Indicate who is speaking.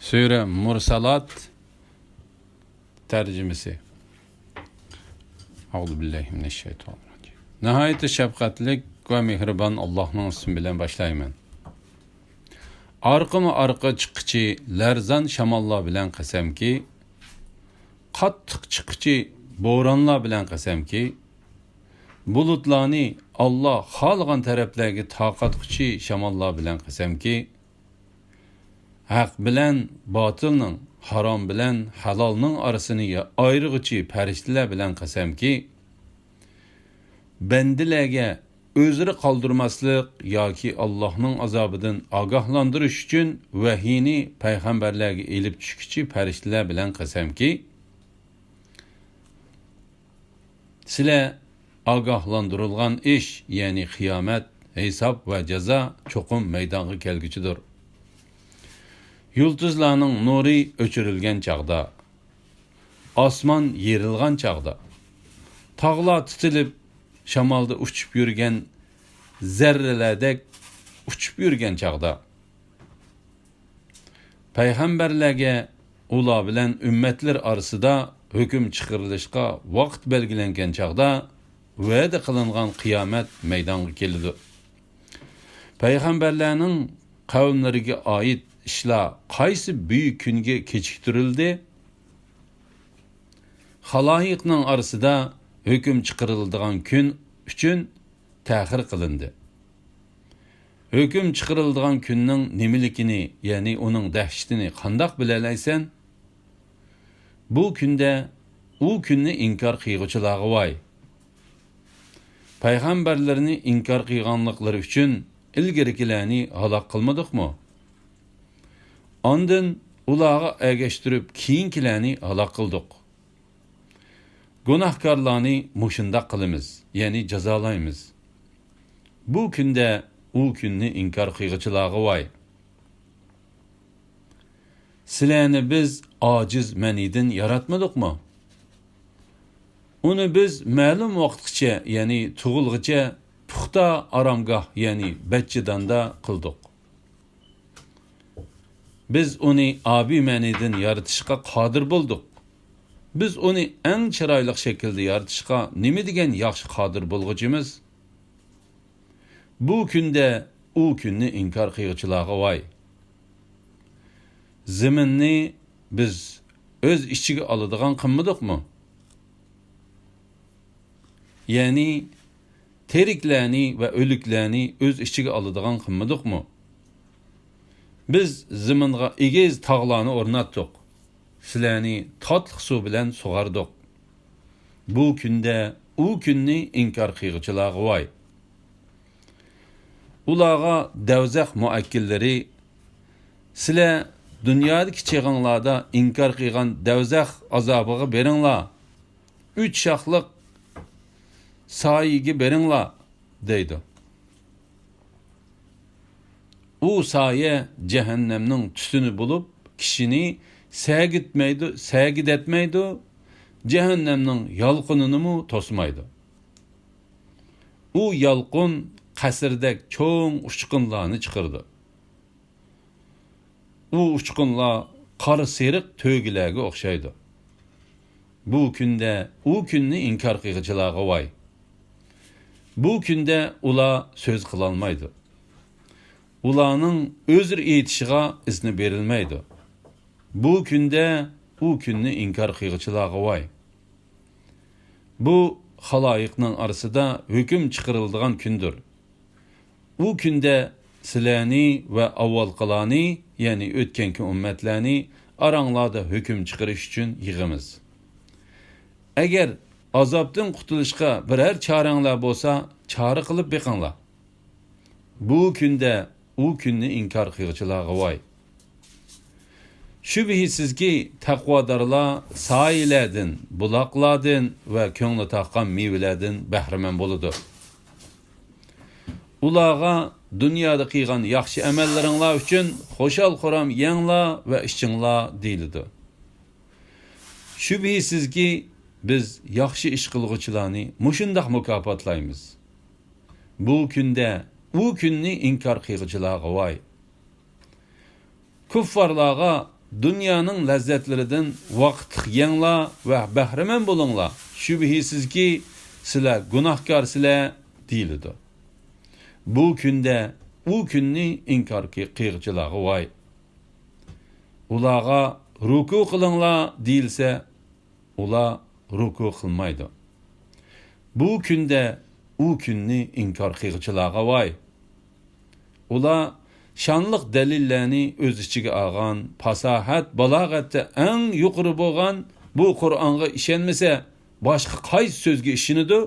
Speaker 1: Sure Mursalat tercümesi. Euzubillahimineşşeytanirracim. Nihayet şefkatlik ve mihriban Allah'ın ismi bilen başlayman. Arqa chiqchi larzan shamollar bilan qasamki, qattiq chiqchi bo'ronlar bilan qasamki, bulutlarni Allah xohlagan taraflarga taqatquchi shamollar bilan qasamki, haq bilan botilning, harom bilan halolning orasini ayrig'ichi farishtalar bilan qasamki, bandilarga o'zini qoldirmaslik yoki Allohning azobidan ogohlantirish uchun vahiyni payg'ambarlarga elib tushuvchi farishtalar bilan qasamki, sizlar ogohlantirilgan ish, ya'ni qiyomat, hisob va jazo cho'qim maydonga kelguchidir. Yulduzlarning nuri o'chirilgan chaqda, osmon yerilgan chaqda, tog'lar titilib shamolda uchib yurgan zarralardek uchib yurgan chaqda, payg'ambarlarga ular bilan ummatlar orasida hukm chiqarilishga vaqt belgilangan chaqda va'da qilingan qiyomat maydonga keladi. Payg'ambarlarning qavmlariga oid ishlar qaysi buyuk kunga kechiktirildi? Xaloyiqning orasida hukm chiqariladigan kun uchun ta'xir qilindi. Hukm chiqariladigan kunning nimaligini, ya'ni uning dahshatini qandoq bilalaysan? Bu kunda u kunni inkor qilguvchilarga voy. Payg'ambarlarni inkor qilganliklari uchun ilgarikilarni halok qilmadikmi? Ondan ularga ergashtirib keyingilarni halok qildik. Gunohkorlarni mushundaq qilamiz, ya'ni jazolaymiz. Bu kunda u kunni inkor qilguvchilarga voy. Sizlarni biz ojiz manidan yaratmadikmi? Uni biz ma'lum vaqtgacha, ya'ni tug'ilgacha puxta aromgoh, ya'ni bachchidanda qildik. Biz uni abi manidan yaratishga qodir bo'ldik. Biz uni eng chiroyli shaklda yaratishga nima degan yaxshi qodir bo'lg'uchimiz? Bu kunda u kunni inkor qiluvchilarga voy. Zaminni biz o'z ichiga oladigan qilmadikmi? Ya'ni teriklarni va o'liklarni o'z ichiga oladigan qilmadikmi? Biz zaminga egiz tog'larni o'rnatdik. Sizlarni tatliq suv bilan sug'ardik. Bu kunda u kunni inkor qiluvchilarga voy. Ularga davzax muakkillari, sizlar dunyodagi cheg'inglarda inkor qilgan davzax azobiga beringlar. 3 shoxliq soyiga beringlar, deydi. U soya jahannamning tusini bo'lib, kishini sagidetmeydi, cehennemnin yalqınını mı tosmaydı. U yalqın qasırdek çoğun uçqınlarını çıkırdı. U uçqınlar qarı seriq tögülərə oxşaydı. Bu künde u günni inkar qilg'uchilarga voy. Bu künde ular söz qilolmaydi. Ularning o'zir aytishiga izni berilmaydi. Bu künde u kunni inkar qilg'uchilarga voy. Bu xaloyiqning orasida hukm chiqariladigan kundir. U kunda sizlarni va avvalqilarni, ya'ni o'tganki ummatlarni aranglarda hukm chiqarish uchun yig'imiz. Agar azobdan qutulishga biror choranglar bo'lsa, chora qilib beqinglar. Bu kunda u kunni inkor qilg'uchilarga voy. Şübhisizki taqvodorlar soyilardan, buloqlardan va ko'ngli taqqan mevalardan bahramand bo'ladi. Ularga dunyoda qilgan yaxshi amallaringlar uchun xo'shal-xuram yenglar va ishchinglar deyiladi. Şübhisizki biz yaxshi ish qilguvchilarni mushundaq mukofotlaymiz. Bu kunda u kunni inkor qilguvchilarga voy. Kuffarlarga Dünyanın lezzetlerinden vaqt yengla ve bahrimen bulunla. Şübhisiz ki sizler günahkar sizler değildi. Bu günde u günni inkar qiyğçılığı vay. Ulağa ruku kılınla değilse ula ruku kılmaydı. Bu günde u günni inkar qiyğçılığı vay. Ula şanlıq delillerini öz içige alğan, pasahat, balağatda en yuqori bo'lgan bu Qur'onga ishonmasa, boshqa qaysi so'zga ishonadi?